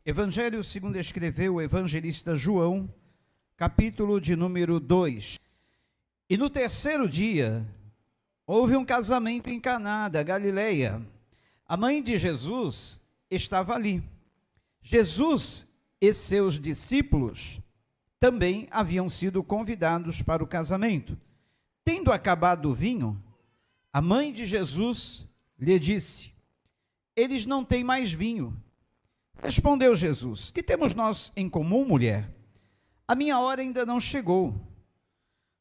Evangelho segundo escreveu o evangelista João, capítulo de número 2. E no terceiro dia, houve um casamento em Caná da Galileia. A mãe de Jesus estava ali. Jesus e seus discípulos também haviam sido convidados para o casamento. Tendo acabado o vinho, a mãe de Jesus lhe disse: eles não têm mais vinho. Respondeu Jesus: que temos nós em comum, mulher? A minha hora ainda não chegou.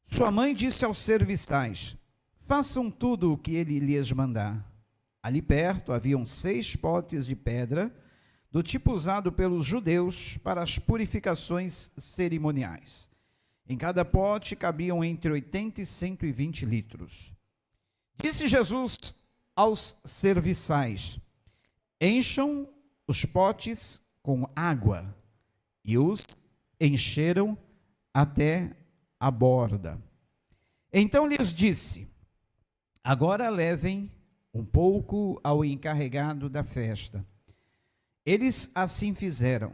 Sua mãe disse aos serviçais: façam tudo o que ele lhes mandar. Ali perto haviam 6 potes de pedra, do tipo usado pelos judeus para as purificações cerimoniais. Em cada pote cabiam entre 80 e 120 litros. Disse Jesus aos serviçais: encham os potes com água, e os encheram até a borda. Então lhes disse: agora levem um pouco ao encarregado da festa. Eles assim fizeram.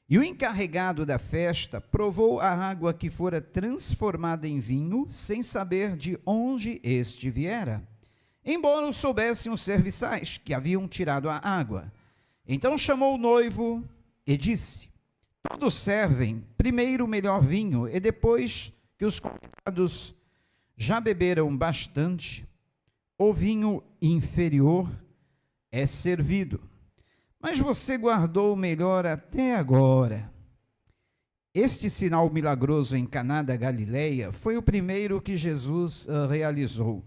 E o encarregado da festa provou a água que fora transformada em vinho, sem saber de onde este viera, embora o soubessem os serviçais que haviam tirado a água. Então chamou o noivo e disse: todos servem primeiro o melhor vinho, e depois que os convidados já beberam bastante, o vinho inferior é servido. Mas você guardou o melhor até agora. Este sinal milagroso em Caná da Galileia foi o primeiro que Jesus realizou.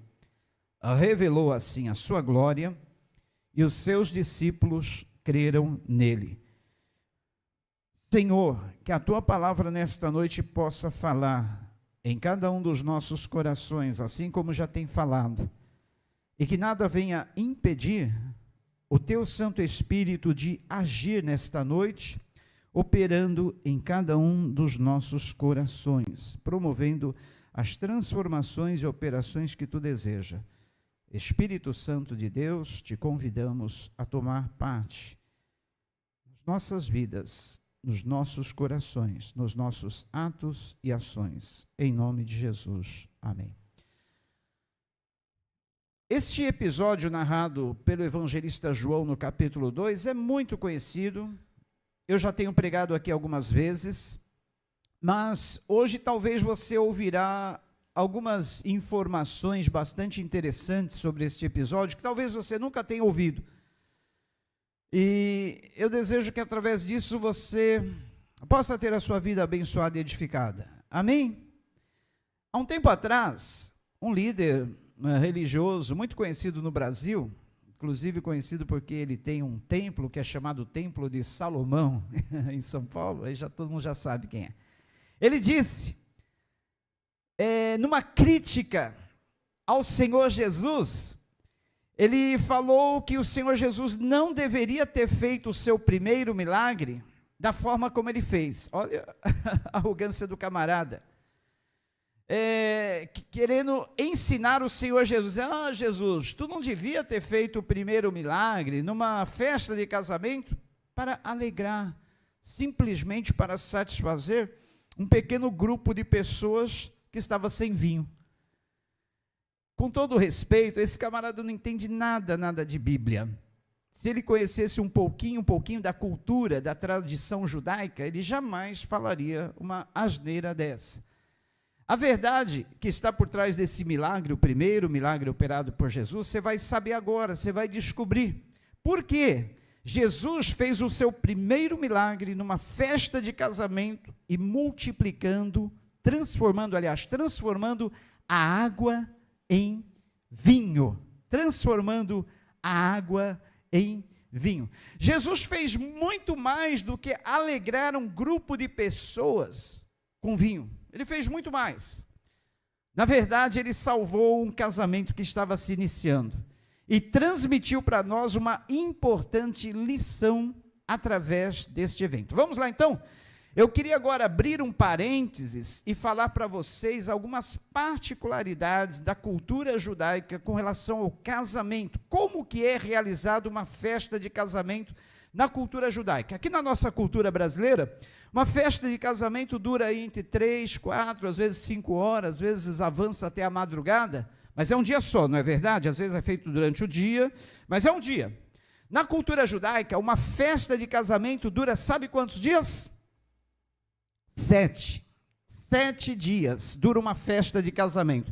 Revelou assim a sua glória, e os seus discípulos creram nele. Senhor, que a tua palavra nesta noite possa falar em cada um dos nossos corações, assim como já tem falado, e que nada venha impedir o teu Santo Espírito de agir nesta noite, operando em cada um dos nossos corações, promovendo as transformações e operações que tu deseja. Espírito Santo de Deus, te convidamos a tomar parte nas nossas vidas, nos nossos corações, nos nossos atos e ações. Em nome de Jesus. Amém. Este episódio narrado pelo evangelista João no capítulo 2 é muito conhecido. Eu já tenho pregado aqui algumas vezes, mas hoje talvez você ouvirá algumas informações bastante interessantes sobre este episódio, que talvez você nunca tenha ouvido. E eu desejo que através disso você possa ter a sua vida abençoada e edificada. Amém? Há um tempo atrás, um líder religioso muito conhecido no Brasil, inclusive conhecido porque ele tem um templo que é chamado Templo de Salomão, em São Paulo, aí todo mundo já sabe quem é. Ele disse, numa crítica ao Senhor Jesus, ele falou que o Senhor Jesus não deveria ter feito o seu primeiro milagre da forma como ele fez. Olha a arrogância do camarada. Querendo ensinar o Senhor Jesus: Jesus, tu não devia ter feito o primeiro milagre numa festa de casamento para alegrar, simplesmente para satisfazer um pequeno grupo de pessoas que estava sem vinho. Com todo respeito, esse camarada não entende nada de Bíblia. Se ele conhecesse um pouquinho da cultura, da tradição judaica, ele jamais falaria uma asneira dessa. A verdade que está por trás desse milagre, o primeiro milagre operado por Jesus, você vai saber agora, você vai descobrir. Por quê? Jesus fez o seu primeiro milagre numa festa de casamento e multiplicando, transformando a água em vinho. Transformando a água em vinho. Jesus fez muito mais do que alegrar um grupo de pessoas com vinho. Ele fez muito mais. Na verdade, ele salvou um casamento que estava se iniciando e transmitiu para nós uma importante lição através deste evento. Vamos lá então? Eu queria agora abrir um parênteses e falar para vocês algumas particularidades da cultura judaica com relação ao casamento. Como que é realizada uma festa de casamento na cultura judaica. Aqui na nossa cultura brasileira, uma festa de casamento dura aí entre 3, 4, às vezes 5 horas, às vezes avança até a madrugada, mas é um dia só, não é verdade? Às vezes é feito durante o dia, mas é um dia. Na cultura judaica, uma festa de casamento dura, sabe quantos dias? 7. 7 dias dura uma festa de casamento.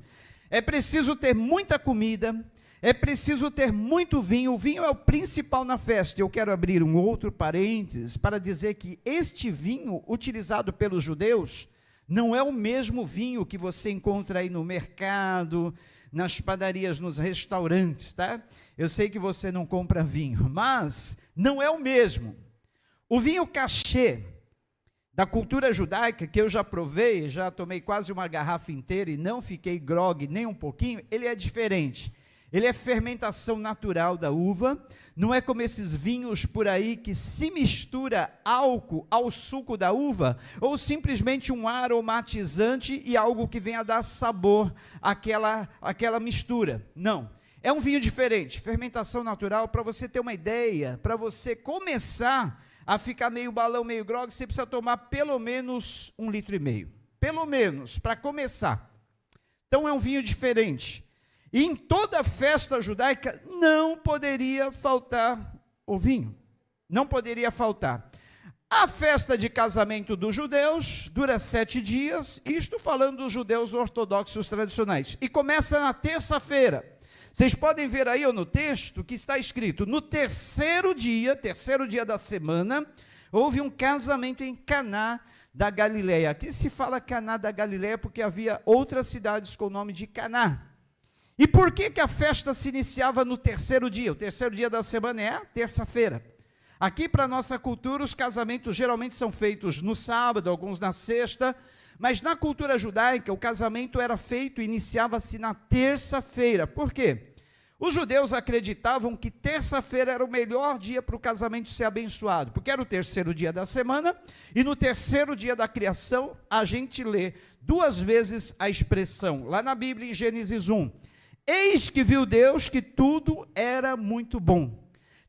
É preciso ter muita comida, é preciso ter muito vinho. O vinho é o principal na festa. Eu quero abrir um outro parênteses para dizer que este vinho utilizado pelos judeus não é o mesmo vinho que você encontra aí no mercado, nas padarias, nos restaurantes, tá? Eu sei que você não compra vinho, mas não é o mesmo. O vinho cachê da cultura judaica, que eu já provei, já tomei quase uma garrafa inteira e não fiquei grogue nem um pouquinho, ele é diferente. Ele é fermentação natural da uva, não é como esses vinhos por aí que se mistura álcool ao suco da uva, ou simplesmente um aromatizante e algo que venha dar sabor àquela mistura. Não, é um vinho diferente, fermentação natural. Para você ter uma ideia, para você começar a ficar meio balão, meio grogue, você precisa tomar pelo menos 1,5 litros, pelo menos, para começar. Então é um vinho diferente. E em toda festa judaica não poderia faltar o vinho, não poderia faltar. A festa de casamento dos judeus dura 7 dias, isto falando dos judeus ortodoxos tradicionais, e começa na terça-feira. Vocês podem ver aí no texto que está escrito, no terceiro dia da semana, houve um casamento em Caná da Galileia. Aqui se fala Caná da Galileia porque havia outras cidades com o nome de Caná. E por que a festa se iniciava no terceiro dia? O terceiro dia da semana é a terça-feira. Aqui, para a nossa cultura, os casamentos geralmente são feitos no sábado, alguns na sexta, mas na cultura judaica, o casamento era feito, iniciava-se na terça-feira. Por quê? Os judeus acreditavam que terça-feira era o melhor dia para o casamento ser abençoado, porque era o terceiro dia da semana, e no terceiro dia da criação, a gente lê 2 vezes a expressão, lá na Bíblia, em Gênesis 1, eis que viu Deus que tudo era muito bom.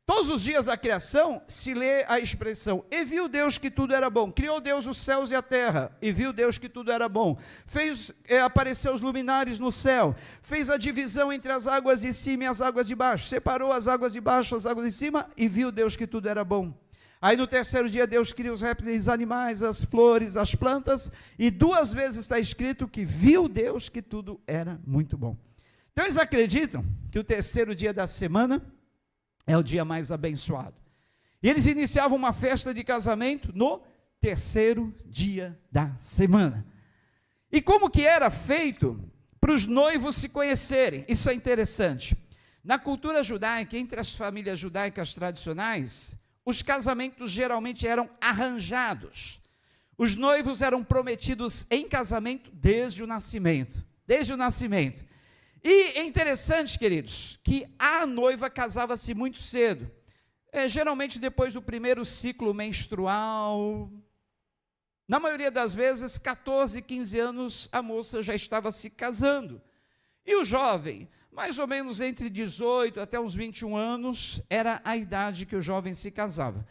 Todos os dias da criação se lê a expressão, e viu Deus que tudo era bom. Criou Deus os céus e a terra, e viu Deus que tudo era bom. Fez aparecer os luminares no céu, fez a divisão entre as águas de cima e as águas de baixo, separou as águas de baixo, as águas de cima, e viu Deus que tudo era bom. Aí no terceiro dia Deus cria os répteis, os animais, as flores, as plantas, e 2 vezes está escrito que viu Deus que tudo era muito bom. Então eles acreditam que o terceiro dia da semana é o dia mais abençoado. E eles iniciavam uma festa de casamento no terceiro dia da semana. E como que era feito para os noivos se conhecerem? Isso é interessante. Na cultura judaica, entre as famílias judaicas tradicionais, os casamentos geralmente eram arranjados. Os noivos eram prometidos em casamento desde o nascimento. Desde o nascimento. E é interessante, queridos, que a noiva casava-se muito cedo, geralmente depois do primeiro ciclo menstrual. Na maioria das vezes, 14, 15 anos, a moça já estava se casando. E o jovem, mais ou menos entre 18 até uns 21 anos, era a idade que o jovem se casava.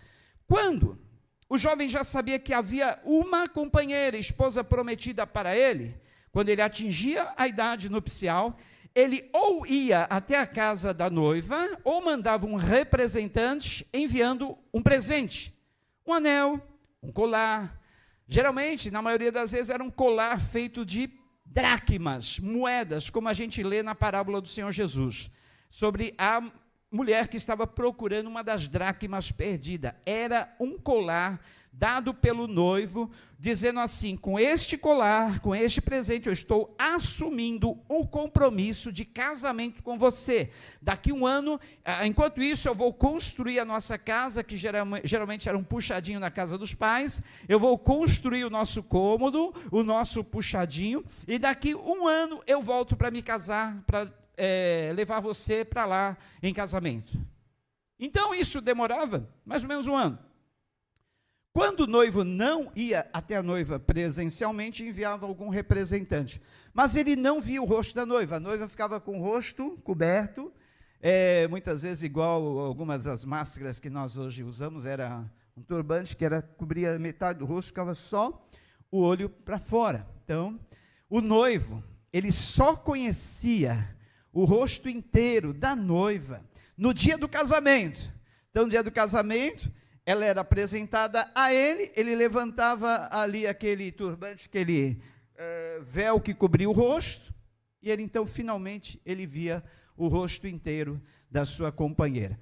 Quando o jovem já sabia que havia uma companheira, esposa prometida para ele, quando ele atingia a idade nupcial, ele ou ia até a casa da noiva, ou mandava um representante enviando um presente, um anel, um colar. Geralmente, na maioria das vezes, era um colar feito de dracmas, moedas, como a gente lê na parábola do Senhor Jesus, sobre a mulher que estava procurando uma das dracmas perdida. Era um colar dado pelo noivo, dizendo assim, com este colar, com este presente, eu estou assumindo o compromisso de casamento com você. Daqui 1 ano, enquanto isso, eu vou construir a nossa casa, que geralmente era um puxadinho na casa dos pais, eu vou construir o nosso cômodo, o nosso puxadinho, e daqui 1 ano eu volto para me casar, para levar você para lá em casamento. Então, isso demorava mais ou menos 1 ano. Quando o noivo não ia até a noiva presencialmente, enviava algum representante. Mas ele não via o rosto da noiva. A noiva ficava com o rosto coberto, muitas vezes igual algumas das máscaras que nós hoje usamos, era um turbante que cobria metade do rosto, ficava só o olho para fora. Então, o noivo, ele só conhecia o rosto inteiro da noiva no dia do casamento. Então, no dia do casamento, ela era apresentada a ele, ele levantava ali aquele turbante, aquele véu que cobria o rosto, e ele então, finalmente, ele via o rosto inteiro da sua companheira.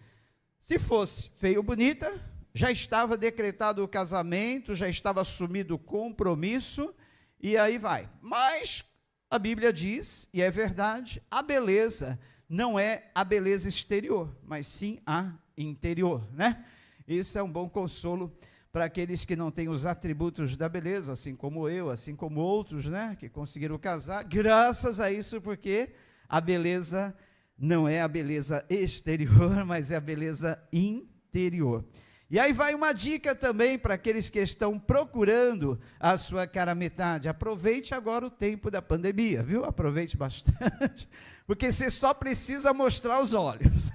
Se fosse feia ou bonita, já estava decretado o casamento, já estava assumido o compromisso, e aí vai. Mas a Bíblia diz, e é verdade, a beleza não é a beleza exterior, mas sim a interior, né? Isso é um bom consolo para aqueles que não têm os atributos da beleza, assim como eu, assim como outros, né, que conseguiram casar, graças a isso, porque a beleza não é a beleza exterior, mas é a beleza interior. E aí vai uma dica também para aqueles que estão procurando a sua cara metade. Aproveite agora o tempo da pandemia, viu? Aproveite bastante, porque você só precisa mostrar os olhos.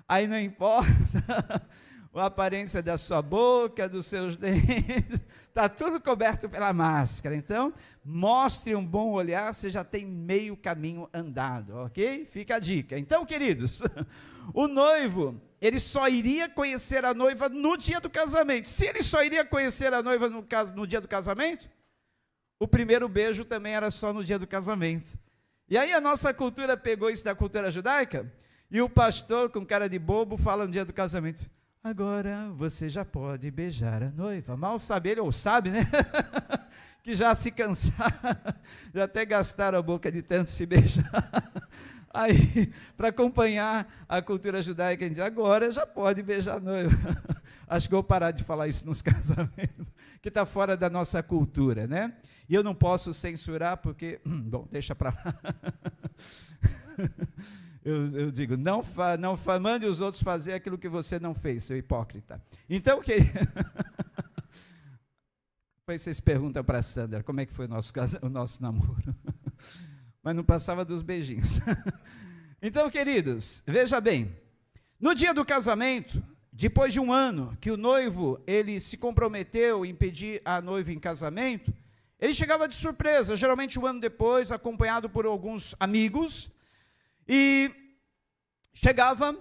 Aí não importa a aparência da sua boca, dos seus dentes, está tudo coberto pela máscara. Então, mostre um bom olhar, você já tem meio caminho andado, ok? Fica a dica. Então, queridos, o noivo, ele só iria conhecer a noiva no dia do casamento. Se ele só iria conhecer a noiva no dia do casamento, o primeiro beijo também era só no dia do casamento. E aí a nossa cultura pegou isso da cultura judaica, e o pastor, com cara de bobo, fala no dia do casamento: agora você já pode beijar a noiva. Mal sabe ele, ou sabe, né? Que já se cansaram, já até gastaram a boca de tanto se beijar. Aí, para acompanhar a cultura judaica, a gente diz: agora já pode beijar a noiva. Acho que eu vou parar de falar isso nos casamentos, que está fora da nossa cultura, né? E eu não posso censurar porque, bom, deixa para lá. Eu digo, não mande os outros fazer aquilo que você não fez, seu hipócrita. Então, depois vocês perguntam para a Sandra, como é que foi o nosso namoro? Mas não passava dos beijinhos. Então, queridos, veja bem, no dia do casamento, depois de um ano que o noivo, ele se comprometeu em pedir a noiva em casamento, ele chegava de surpresa, geralmente um ano depois, acompanhado por alguns amigos, e chegava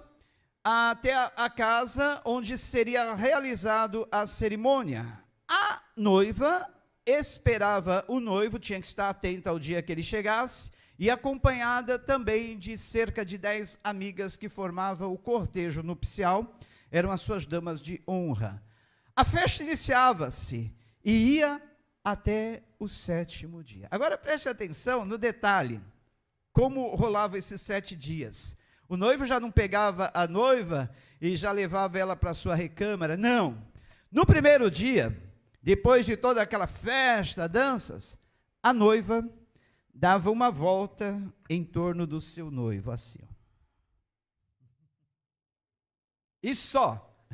até a casa onde seria realizado a cerimônia. A noiva esperava o noivo, tinha que estar atenta ao dia que ele chegasse, e acompanhada também de cerca de 10 amigas que formavam o cortejo nupcial, eram as suas damas de honra. A festa iniciava-se e ia até o 7º dia. Agora preste atenção no detalhe. Como rolava esses 7 dias? O noivo já não pegava a noiva e já levava ela para a sua recâmara, não. No primeiro dia, depois de toda aquela festa, danças, a noiva dava uma volta em torno do seu noivo, assim. E só.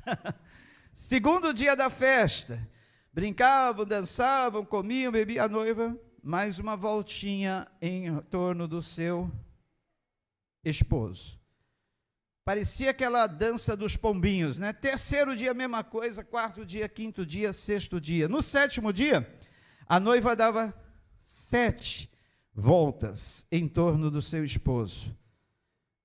Segundo dia da festa, brincavam, dançavam, comiam, bebiam, a noiva mais uma voltinha em torno do seu esposo. Parecia aquela dança dos pombinhos, né? Terceiro dia, mesma coisa, 4º dia, 5º dia, 6º dia. No 7º dia, a noiva dava 7 voltas em torno do seu esposo.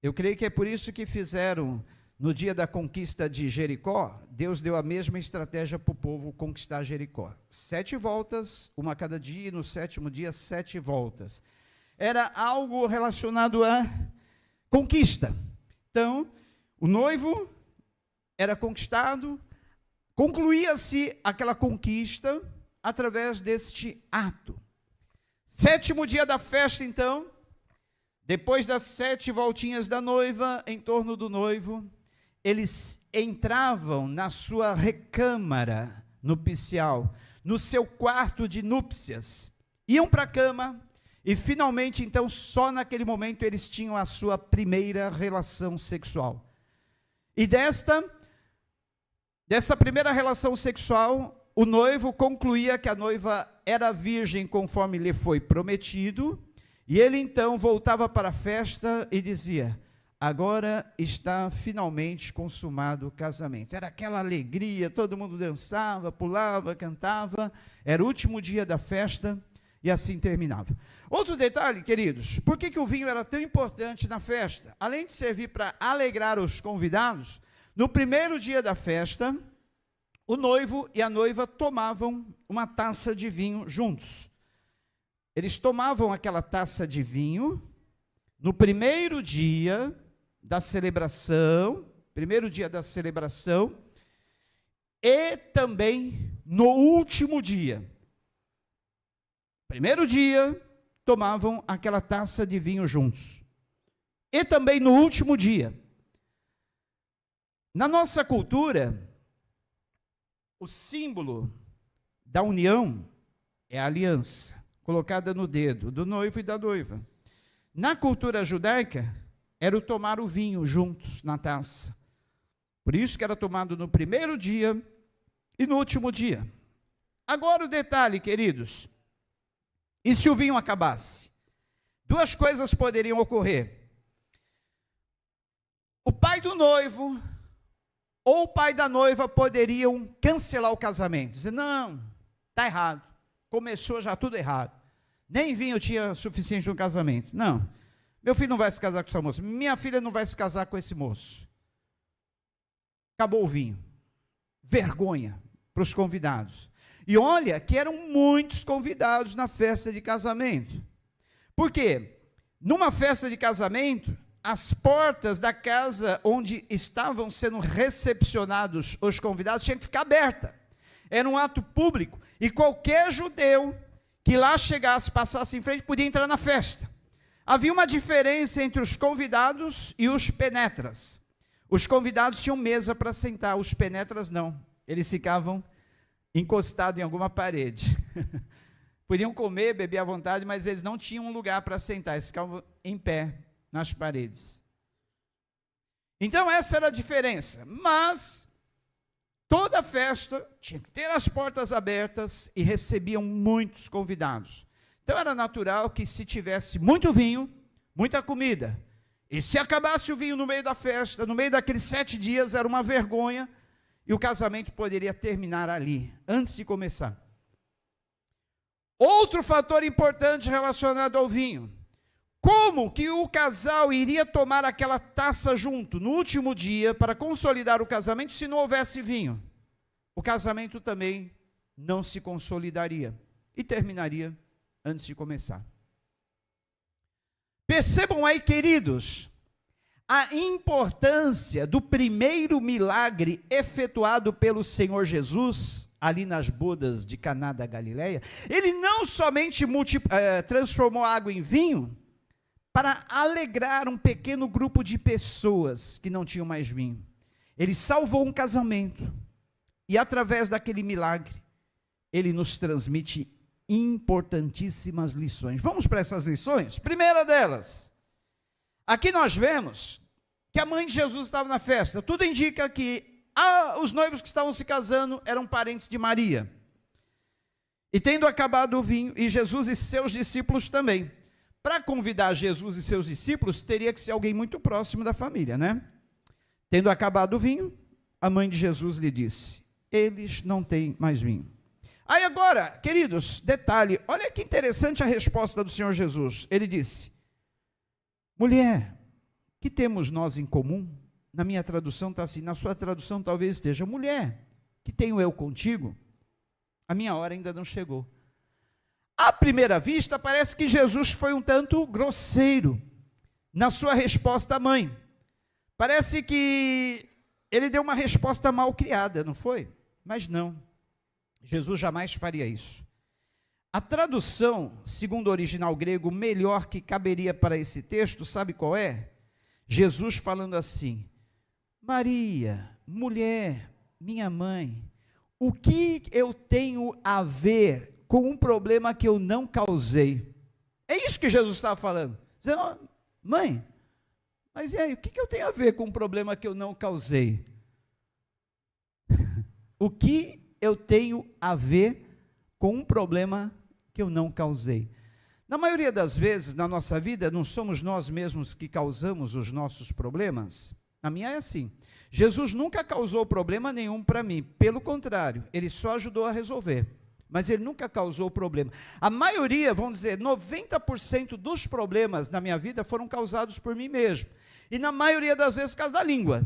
Eu creio que é por isso que fizeram, no dia da conquista de Jericó, Deus deu a mesma estratégia para o povo conquistar Jericó. 7 voltas, uma a cada dia, e no 7º dia, 7 voltas. Era algo relacionado a conquista. Então, o noivo era conquistado, concluía-se aquela conquista através deste ato. 7º dia da festa, então, depois das 7 voltinhas da noiva em torno do noivo, eles entravam na sua recâmara nupcial, no seu quarto de núpcias, iam para a cama e finalmente, então, só naquele momento eles tinham a sua primeira relação sexual. E dessa primeira relação sexual, o noivo concluía que a noiva era virgem conforme lhe foi prometido, e ele então voltava para a festa e dizia: agora está finalmente consumado o casamento. Era aquela alegria, todo mundo dançava, pulava, cantava, era o último dia da festa e assim terminava. Outro detalhe, queridos, por que o vinho era tão importante na festa? Além de servir para alegrar os convidados, no primeiro dia da festa, o noivo e a noiva tomavam uma taça de vinho juntos. Eles tomavam aquela taça de vinho no primeiro dia da celebração, e também no último dia. Primeiro dia, tomavam aquela taça de vinho juntos. E também no último dia. Na nossa cultura, o símbolo da união é a aliança, colocada no dedo do noivo e da noiva. Na cultura judaica, era o tomar o vinho juntos na taça. Por isso que era tomado no primeiro dia e no último dia. Agora o detalhe, queridos. E se o vinho acabasse? Duas coisas poderiam ocorrer. O pai do noivo ou o pai da noiva poderiam cancelar o casamento. Dizer, não, está errado. Começou já tudo errado. Nem vinho tinha suficiente no casamento. Não, meu filho não vai se casar com essa moça. Minha filha não vai se casar com esse moço. Acabou o vinho. Vergonha para os convidados. E olha que eram muitos convidados na festa de casamento. Por quê? Numa festa de casamento, as portas da casa onde estavam sendo recepcionados os convidados tinham que ficar abertas. Era um ato público e qualquer judeu que lá chegasse, passasse em frente, podia entrar na festa. Havia uma diferença entre os convidados e os penetras. Os convidados tinham mesa para sentar, os penetras não. Eles ficavam encostados em alguma parede. Podiam comer, beber à vontade, mas eles não tinham um lugar para sentar, eles ficavam em pé nas paredes. Então essa era a diferença, mas toda festa tinha que ter as portas abertas e recebiam muitos convidados. Então era natural que se tivesse muito vinho, muita comida, e se acabasse o vinho no meio da festa, no meio daqueles 7 dias, era uma vergonha, e o casamento poderia terminar ali, antes de começar. Outro fator importante relacionado ao vinho. Como que o casal iria tomar aquela taça junto no último dia para consolidar o casamento se não houvesse vinho? O casamento também não se consolidaria e terminaria antes de começar. Percebam aí, queridos, a importância do primeiro milagre efetuado pelo Senhor Jesus ali nas bodas de Caná da Galileia. Ele não somente transformou a água em vinho para alegrar um pequeno grupo de pessoas que não tinham mais vinho. Ele salvou um casamento e através daquele milagre ele nos transmite importantíssimas lições. Vamos para essas lições? Primeira delas, aqui nós vemos que a mãe de Jesus estava na festa. Tudo indica que os noivos que estavam se casando eram parentes de Maria. E tendo acabado o vinho, e Jesus e seus discípulos também. Para convidar Jesus e seus discípulos, teria que ser alguém muito próximo da família, né? Tendo acabado o vinho, a mãe de Jesus lhe disse, eles não têm mais vinho. Aí agora, queridos, detalhe, olha que interessante a resposta do Senhor Jesus. Ele disse, mulher, que temos nós em comum? Na minha tradução está assim, na sua tradução talvez esteja, mulher, que tenho eu contigo? A minha hora ainda não chegou. À primeira vista, parece que Jesus foi um tanto grosseiro na sua resposta à mãe. Parece que ele deu uma resposta mal criada, não foi? Mas não, Jesus jamais faria isso. A tradução, segundo o original grego, melhor que caberia para esse texto, sabe qual é? Jesus falando assim, Maria, mulher, minha mãe, o que eu tenho a ver com um problema que eu não causei? É isso que Jesus estava falando. Dizendo, oh, mãe, mas e aí, o que eu tenho a ver com um problema que eu não causei? O que eu tenho a ver com um problema que eu não causei? Na maioria das vezes, na nossa vida, não somos nós mesmos que causamos os nossos problemas? Na minha é assim. Jesus nunca causou problema nenhum para mim, pelo contrário, ele só ajudou a resolver, mas ele nunca causou problema. A maioria, vamos dizer, 90% dos problemas na minha vida foram causados por mim mesmo, e na maioria das vezes por causa da língua.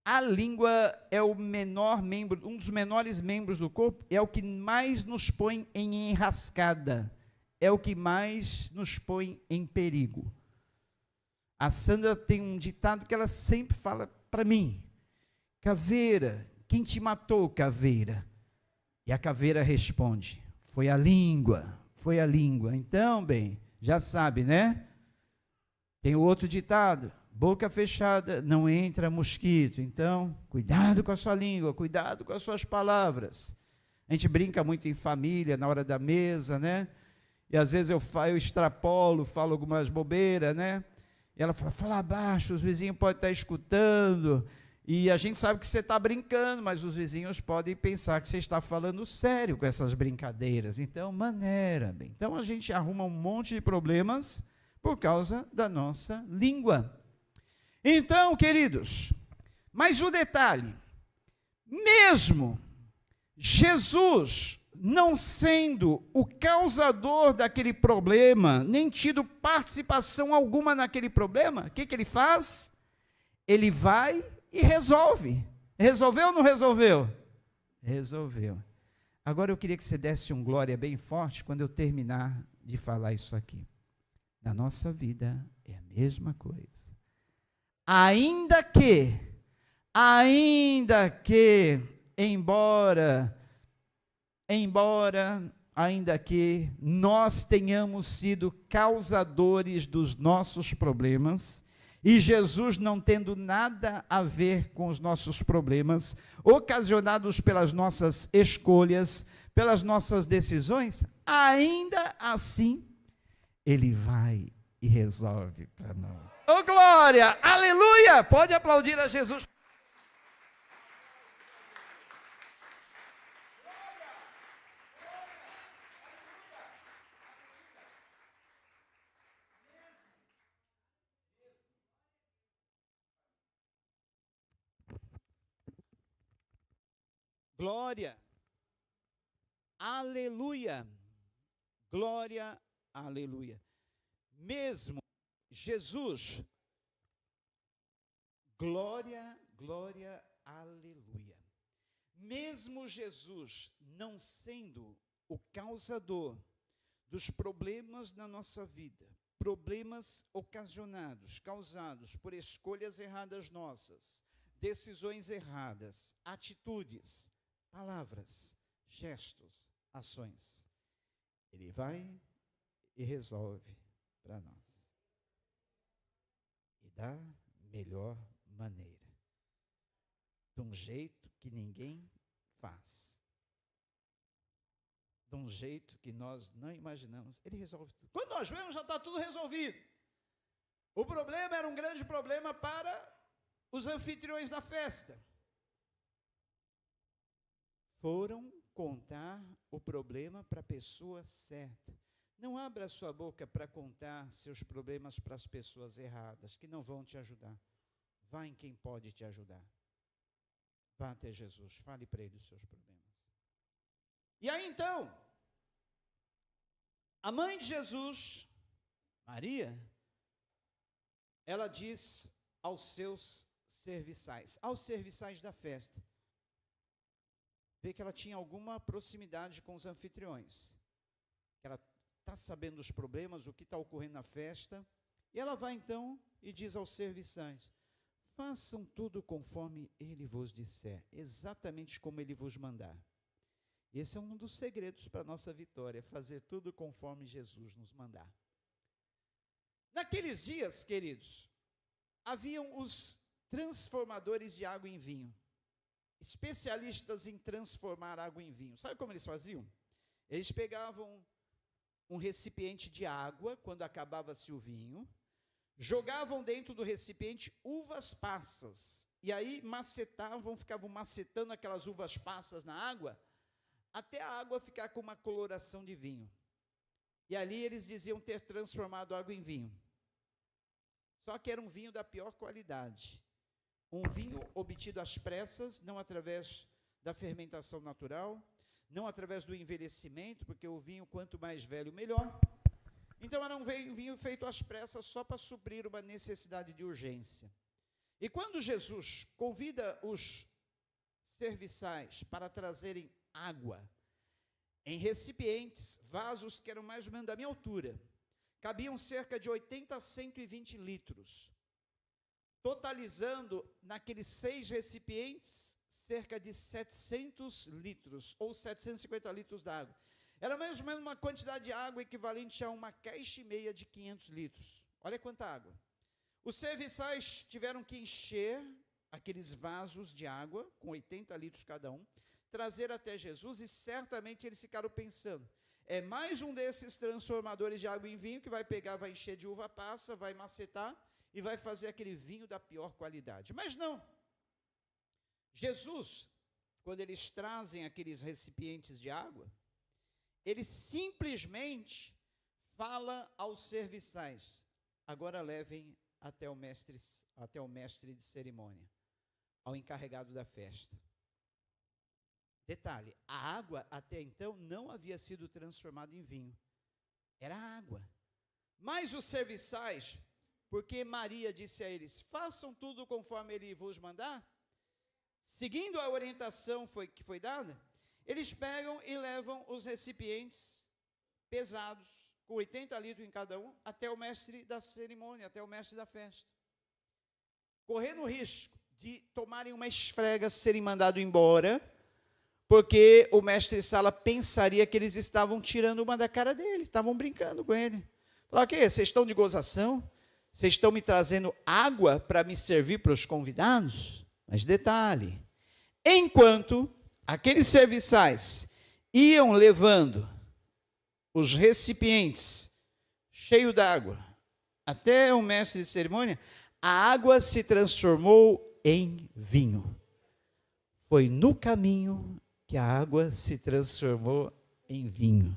A língua é o menor membro, um dos menores membros do corpo, é o que mais nos põe em enrascada, é o que mais nos põe em perigo. A Sandra tem um ditado que ela sempre fala para mim: caveira, quem te matou, caveira? E a caveira responde: foi a língua, foi a língua. Então, bem, já sabe, né? Tem o outro ditado: boca fechada não entra mosquito. Então, cuidado com a sua língua, cuidado com as suas palavras. A gente brinca muito em família, na hora da mesa, né? E às vezes eu extrapolo, falo algumas bobeiras, né? E ela fala baixo, os vizinhos podem estar escutando, e a gente sabe que você está brincando, mas os vizinhos podem pensar que você está falando sério com essas brincadeiras. Então, maneira, bem. Então, a gente arruma um monte de problemas por causa da nossa língua. Então, queridos, mas o detalhe, mesmo Jesus não sendo o causador daquele problema, nem tido participação alguma naquele problema, o que ele faz? Ele vai e resolve. Resolveu ou não resolveu? Resolveu. Agora eu queria que você desse um glória bem forte quando eu terminar de falar isso aqui. Na nossa vida é a mesma coisa. Ainda que, ainda que nós tenhamos sido causadores dos nossos problemas, e Jesus não tendo nada a ver com os nossos problemas, ocasionados pelas nossas escolhas, pelas nossas decisões, ainda assim, Ele vai e resolve para nós. Oh, glória! Aleluia! Pode aplaudir a Jesus. Glória, aleluia, glória, aleluia. Mesmo Jesus, glória, glória, aleluia. Mesmo Jesus não sendo o causador dos problemas na nossa vida, problemas ocasionados, causados por escolhas erradas nossas, decisões erradas, atitudes, palavras, gestos, ações, Ele vai e resolve para nós. E da melhor maneira. De um jeito que ninguém faz. De um jeito que nós não imaginamos. Ele resolve tudo. Quando nós vemos, já está tudo resolvido. O problema era um grande problema para os anfitriões da festa. Foram contar o problema para a pessoa certa. Não abra a sua boca para contar seus problemas para as pessoas erradas, que não vão te ajudar. Vá em quem pode te ajudar. Vá até Jesus, fale para Ele os seus problemas. E aí então, a mãe de Jesus, Maria, ela diz aos seus serviçais da festa, vê que ela tinha alguma proximidade com os anfitriões, que ela está sabendo dos problemas, o que está ocorrendo na festa, e ela vai então e diz aos serviçais: façam tudo conforme Ele vos disser, exatamente como Ele vos mandar. Esse é um dos segredos para a nossa vitória, fazer tudo conforme Jesus nos mandar. Naqueles dias, queridos, haviam os transformadores de água em vinho, especialistas em transformar água em vinho. Sabe como eles faziam? Eles pegavam um recipiente de água, quando acabava-se o vinho, jogavam dentro do recipiente uvas passas, e aí macetavam, ficavam macetando aquelas uvas passas na água, até a água ficar com uma coloração de vinho. E ali eles diziam ter transformado água em vinho. Só que era um vinho da pior qualidade. Um vinho obtido às pressas, não através da fermentação natural, não através do envelhecimento, porque o vinho, quanto mais velho, melhor. Então era um vinho feito às pressas só para suprir uma necessidade de urgência. E quando Jesus convida os serviçais para trazerem água em recipientes, vasos que eram mais ou menos da minha altura, cabiam cerca de 80 a 120 litros, totalizando naqueles 6 recipientes cerca de 700 litros, ou 750 litros d'água. Era mais ou menos uma quantidade de água equivalente a uma caixa e meia de 500 litros. Olha quanta água. Os serviçais tiveram que encher aqueles vasos de água, com 80 litros cada um, trazer até Jesus, e certamente eles ficaram pensando, é mais um desses transformadores de água em vinho que vai pegar, vai encher de uva passa, vai macetar e vai fazer aquele vinho da pior qualidade. Mas não. Jesus, quando eles trazem aqueles recipientes de água, ele simplesmente fala aos serviçais, agora levem até o mestre de cerimônia, ao encarregado da festa. Detalhe, a água até então não havia sido transformada em vinho, era água. Mas os serviçais, porque Maria disse a eles, façam tudo conforme ele vos mandar, seguindo a orientação que foi dada, eles pegam e levam os recipientes pesados, com 80 litros em cada um, até o mestre da cerimônia, até o mestre da festa. Correndo o risco de tomarem uma esfrega, serem mandados embora, porque o mestre Sala pensaria que eles estavam tirando uma da cara dele, estavam brincando com ele. Falaram, o quê? Vocês estão de gozação? Vocês estão me trazendo água para me servir para os convidados? Mas detalhe, enquanto aqueles serviçais iam levando os recipientes cheios d'água até o mestre de cerimônia, a água se transformou em vinho. Foi no caminho que a água se transformou em vinho.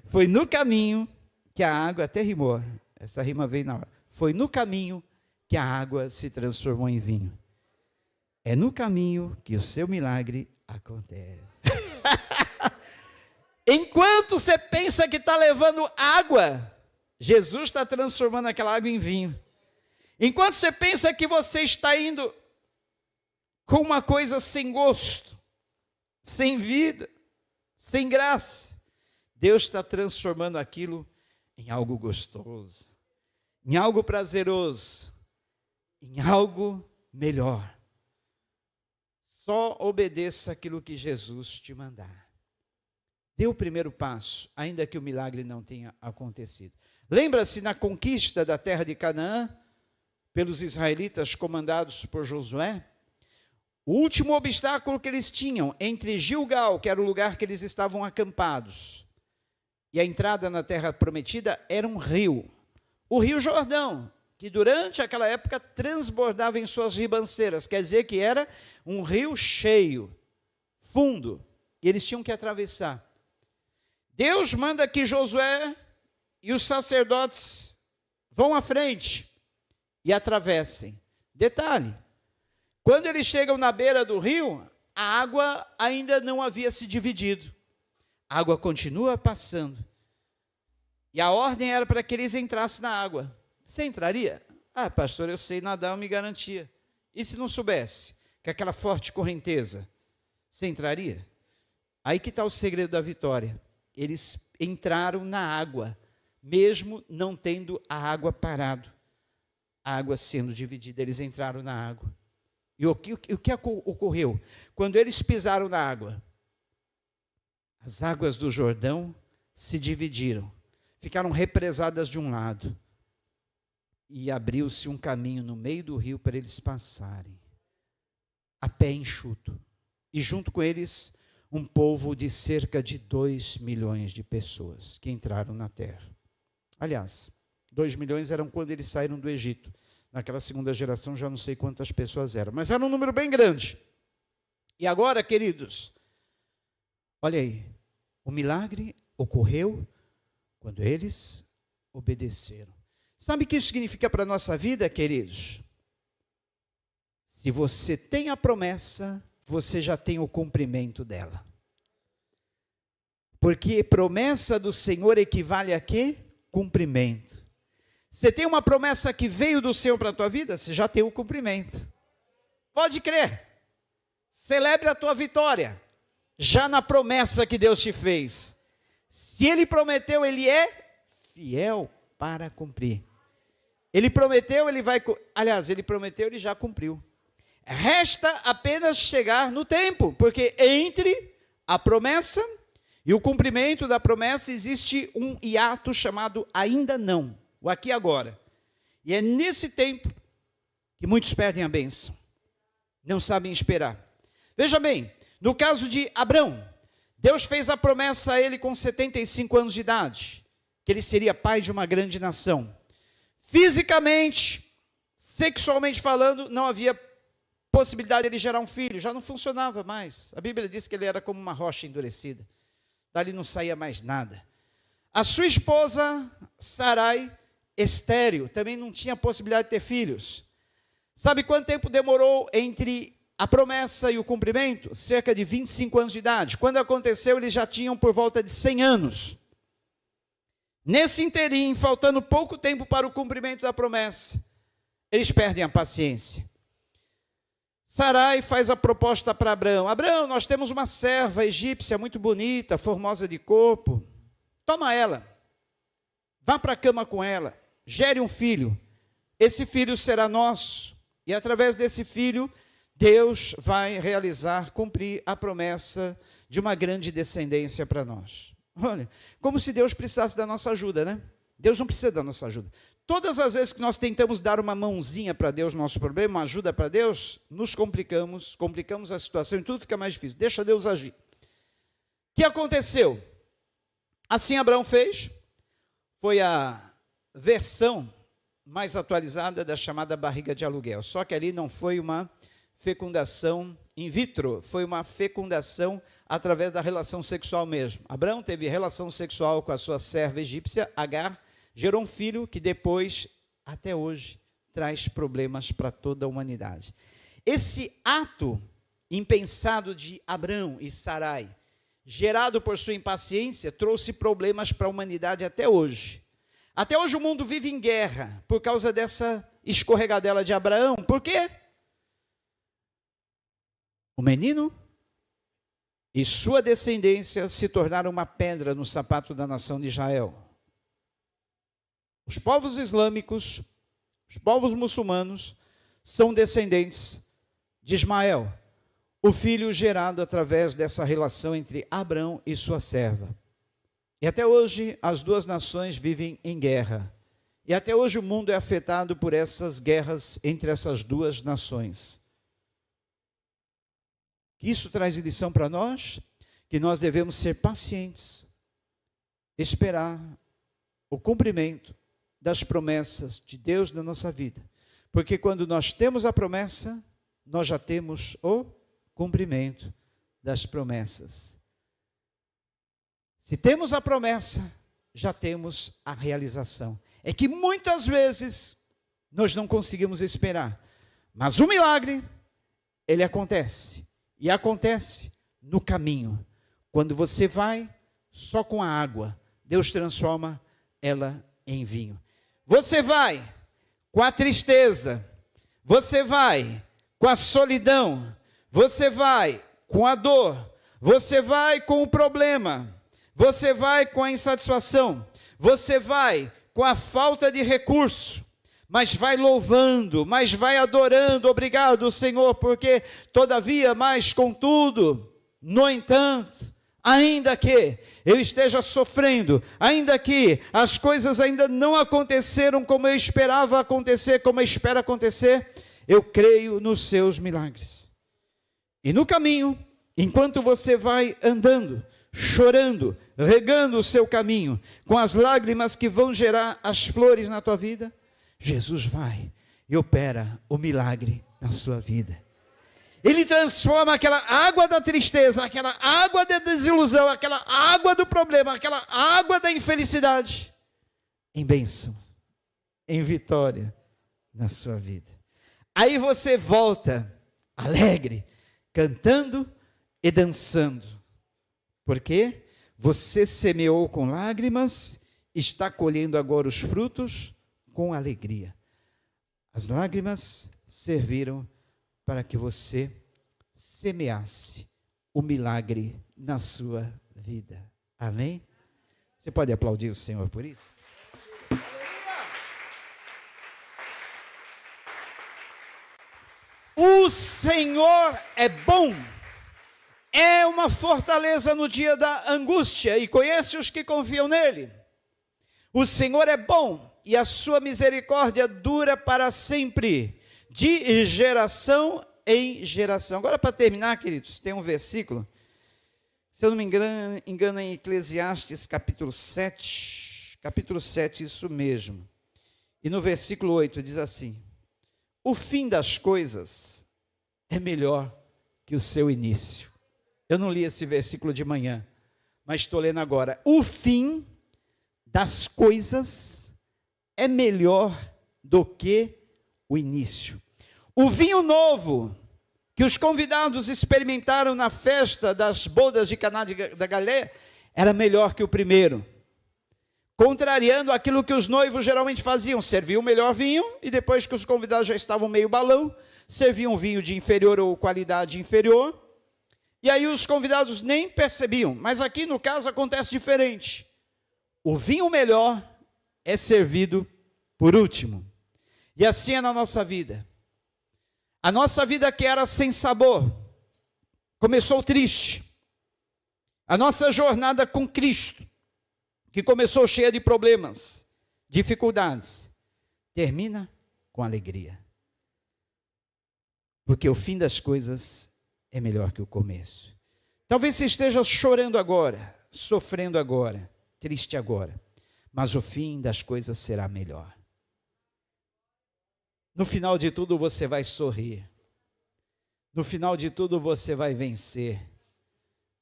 Foi no caminho que a água, até rimou, essa rima veio na hora. Foi no caminho que a água se transformou em vinho. É no caminho que o seu milagre acontece. Enquanto você pensa que está levando água, Jesus está transformando aquela água em vinho. Enquanto você pensa que você está indo com uma coisa sem gosto, sem vida, sem graça, Deus está transformando aquilo em algo gostoso, em algo prazeroso, em algo melhor. Só obedeça aquilo que Jesus te mandar. Dê o primeiro passo, ainda que o milagre não tenha acontecido. Lembra-se na conquista da terra de Canaã, pelos israelitas comandados por Josué? O último obstáculo que eles tinham entre Gilgal, que era o lugar que eles estavam acampados, e a entrada na terra prometida era um rio. O rio Jordão, que durante aquela época transbordava em suas ribanceiras, quer dizer que era um rio cheio, fundo, e eles tinham que atravessar. Deus manda que Josué e os sacerdotes vão à frente e atravessem. Detalhe, quando eles chegam na beira do rio, a água ainda não havia se dividido. A água continua passando. E a ordem era para que eles entrassem na água. Você entraria? Ah, pastor, eu sei nadar, eu me garantia. E se não soubesse? Que aquela forte correnteza, você entraria? Aí que está o segredo da vitória. Eles entraram na água, mesmo não tendo a água parado. A água sendo dividida, eles entraram na água. E o que ocorreu? Quando eles pisaram na água, as águas do Jordão se dividiram, ficaram represadas de um lado, e abriu-se um caminho no meio do rio para eles passarem, a pé enxuto, e junto com eles um povo de cerca de 2 milhões de pessoas que entraram na terra. Aliás, 2 milhões eram quando eles saíram do Egito. Naquela segunda geração, já não sei quantas pessoas eram, mas era um número bem grande. E agora, queridos, olha aí, o milagre ocorreu, quando eles obedeceram. Sabe o que isso significa para a nossa vida, queridos? Se você tem a promessa, você já tem o cumprimento dela. Porque promessa do Senhor equivale a quê? Cumprimento. Você tem uma promessa que veio do Senhor para a tua vida, você já tem o cumprimento. Pode crer. Celebre a tua vitória, já na promessa que Deus te fez. Se Ele prometeu, Ele é fiel para cumprir. Ele prometeu, Ele vai... Aliás, Ele prometeu, Ele já cumpriu. Resta apenas chegar no tempo, porque entre a promessa e o cumprimento da promessa existe um hiato chamado ainda não, o aqui e agora. E é nesse tempo que muitos perdem a bênção, não sabem esperar. Veja bem, no caso de Abrão, Deus fez a promessa a ele com 75 anos de idade, que ele seria pai de uma grande nação. Fisicamente, sexualmente falando, não havia possibilidade de ele gerar um filho, já não funcionava mais. A Bíblia diz que ele era como uma rocha endurecida. Dali não saía mais nada. A sua esposa, Sarai, estéril, também não tinha possibilidade de ter filhos. Sabe quanto tempo demorou entre a promessa e o cumprimento? Cerca de 25 anos de idade. Quando aconteceu, eles já tinham por volta de 100 anos. Nesse interim, faltando pouco tempo para o cumprimento da promessa, eles perdem a paciência. Sarai faz a proposta para Abrão. Abrão, nós temos uma serva egípcia muito bonita, formosa de corpo. Toma ela, vá para a cama com ela, gere um filho. Esse filho será nosso. E através desse filho, Deus vai realizar, cumprir a promessa de uma grande descendência para nós. Olha, como se Deus precisasse da nossa ajuda, né? Deus não precisa da nossa ajuda. Todas as vezes que nós tentamos dar uma mãozinha para Deus no nosso problema, uma ajuda para Deus, nos complicamos a situação e tudo fica mais difícil. Deixa Deus agir. O que aconteceu? Assim Abraão fez, foi a versão mais atualizada da chamada barriga de aluguel. Só que ali não foi uma fecundação in vitro, foi uma fecundação através da relação sexual mesmo. Abraão teve relação sexual com a sua serva egípcia, Agar, gerou um filho que depois, até hoje, traz problemas para toda a humanidade. Esse ato impensado de Abrão e Sarai, gerado por sua impaciência, trouxe problemas para a humanidade até hoje. Até hoje o mundo vive em guerra por causa dessa escorregadela de Abraão. Por quê? O menino e sua descendência se tornaram uma pedra no sapato da nação de Israel. Os povos islâmicos, os povos muçulmanos, são descendentes de Ismael, o filho gerado através dessa relação entre Abrão e sua serva. E até hoje as duas nações vivem em guerra. E até hoje o mundo é afetado por essas guerras entre essas duas nações. Isso traz lição para nós, que nós devemos ser pacientes, esperar o cumprimento das promessas de Deus na nossa vida. Porque quando nós temos a promessa, nós já temos o cumprimento das promessas. Se temos a promessa, já temos a realização. É que muitas vezes nós não conseguimos esperar, mas o milagre, ele acontece. E acontece no caminho. Quando você vai só com a água, Deus transforma ela em vinho. Você vai com a tristeza, você vai com a solidão, você vai com a dor, você vai com o problema, você vai com a insatisfação, você vai com a falta de recurso, mas vai louvando, mas vai adorando, obrigado Senhor, porque todavia, mas contudo, no entanto, ainda que eu esteja sofrendo, ainda que as coisas ainda não aconteceram como eu esperava acontecer, como eu espero acontecer, eu creio nos seus milagres. E no caminho, enquanto você vai andando, chorando, regando o seu caminho, com as lágrimas que vão gerar as flores na tua vida, Jesus vai e opera o milagre na sua vida. Ele transforma aquela água da tristeza, aquela água da desilusão, aquela água do problema, aquela água da infelicidade, em bênção, em vitória na sua vida. Aí você volta alegre, cantando e dançando. Por quê? Você semeou com lágrimas, está colhendo agora os frutos com alegria. As lágrimas serviram para que você semeasse o milagre na sua vida. Amém? Você pode aplaudir o Senhor por isso? O Senhor é bom, é uma fortaleza no dia da angústia, e conhece os que confiam nele. O Senhor é bom, e a sua misericórdia dura para sempre, de geração em geração. Agora, para terminar, queridos, tem um versículo, se eu não me engano, em Eclesiastes capítulo 7, isso mesmo, e no versículo 8 diz assim: o fim das coisas é melhor que o seu início. Eu não li esse versículo de manhã, mas estou lendo agora. O fim das coisas é melhor do que o início. O vinho novo que os convidados experimentaram na festa das bodas de Caná da Galileia era melhor que o primeiro, contrariando aquilo que os noivos geralmente faziam: serviam o melhor vinho, e depois que os convidados já estavam meio balão, serviam um vinho de inferior ou qualidade inferior, e aí os convidados nem percebiam. Mas aqui no caso acontece diferente. O vinho melhor é servido por último. E assim é na nossa vida. A nossa vida, que era sem sabor, começou triste. A nossa jornada com Cristo, que começou cheia de problemas, dificuldades, termina com alegria. Porque o fim das coisas é melhor que o começo. Talvez você esteja chorando agora, sofrendo agora, triste agora, mas o fim das coisas será melhor. No final de tudo você vai sorrir. No final de tudo você vai vencer.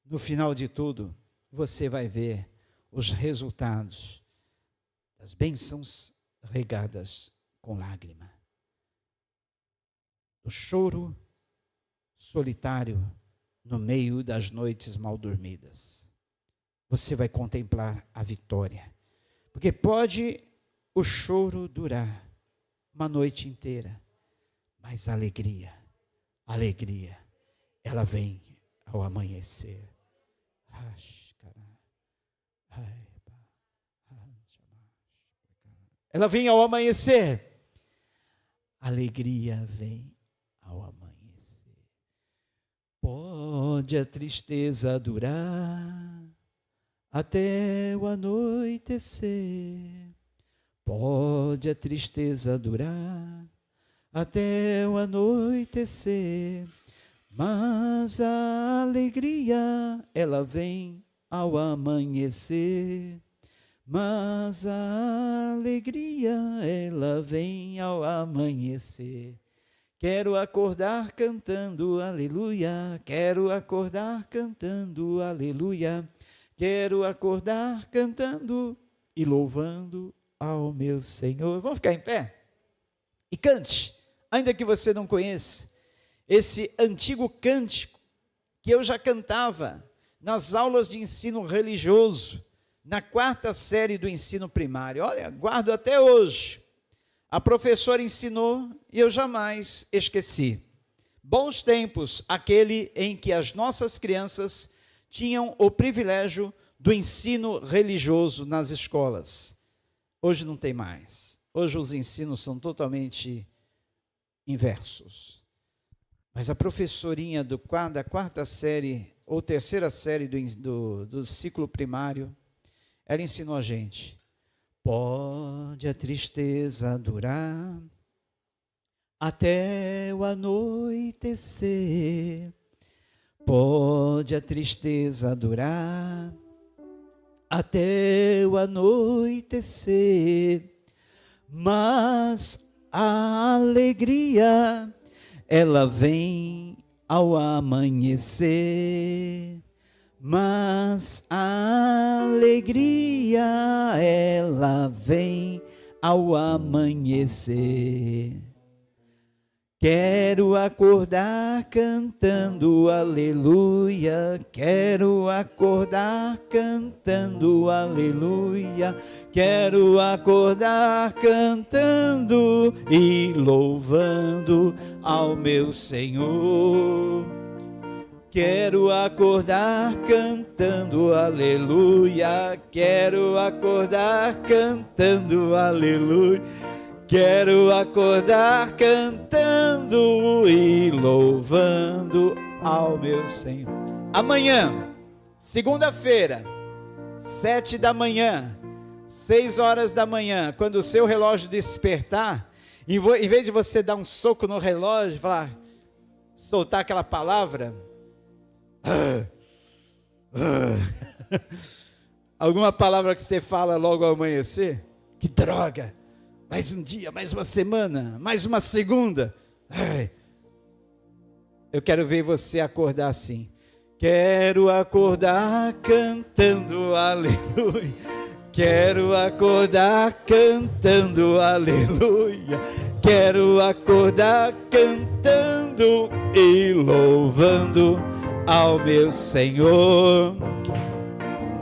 No final de tudo você vai ver os resultados das bênçãos regadas com lágrima. O choro solitário no meio das noites mal dormidas. Você vai contemplar a vitória. Porque pode o choro durar uma noite inteira, mas a alegria, ela vem ao amanhecer. Ela vem ao amanhecer. Alegria vem ao amanhecer. Pode a tristeza durar até o anoitecer. Pode a tristeza durar até o anoitecer, mas a alegria, ela vem ao amanhecer. Mas a alegria, ela vem ao amanhecer. Quero acordar cantando aleluia, quero acordar cantando aleluia, quero acordar cantando e louvando ao meu Senhor. Vamos ficar em pé? E cante, ainda que você não conheça, esse antigo cântico que eu já cantava nas aulas de ensino religioso, na 4ª série do ensino primário. Olha, guardo até hoje. A professora ensinou e eu jamais esqueci. Bons tempos, aquele em que as nossas crianças tinham o privilégio do ensino religioso nas escolas. Hoje não tem mais. Hoje os ensinos são totalmente inversos. Mas a professorinha da 4ª série ou 3ª série do ciclo primário, ela ensinou a gente: pode a tristeza durar até o anoitecer. Pode a tristeza durar até o anoitecer, mas a alegria, ela vem ao amanhecer, mas a alegria ela vem ao amanhecer. Quero acordar cantando aleluia, quero acordar cantando aleluia, quero acordar cantando e louvando ao meu Senhor. Quero acordar cantando aleluia, quero acordar cantando aleluia, quero acordar cantando e louvando ao meu Senhor. Amanhã, segunda-feira, 7 da manhã, 6 horas da manhã, quando o seu relógio despertar, em vez de você dar um soco no relógio, falar, soltar aquela palavra, alguma palavra que você fala logo ao amanhecer, que droga, mais um dia, mais uma semana, mais uma segunda. Ai, eu quero ver você acordar assim. Quero acordar cantando aleluia. Quero acordar cantando aleluia. Quero acordar cantando e louvando ao meu Senhor.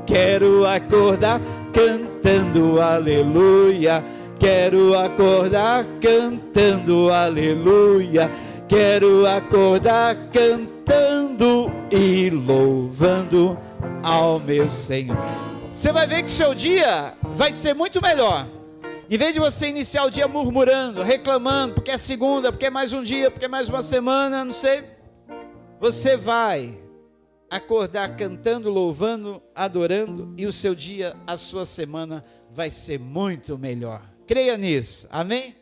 Quero acordar cantando aleluia. Quero acordar cantando aleluia, quero acordar cantando e louvando ao meu Senhor. Você vai ver que seu dia vai ser muito melhor. Em vez de você iniciar o dia murmurando, reclamando, porque é segunda, porque é mais um dia, porque é mais uma semana, não sei. Você vai acordar cantando, louvando, adorando, e o seu dia, a sua semana vai ser muito melhor. Creia nisso, amém?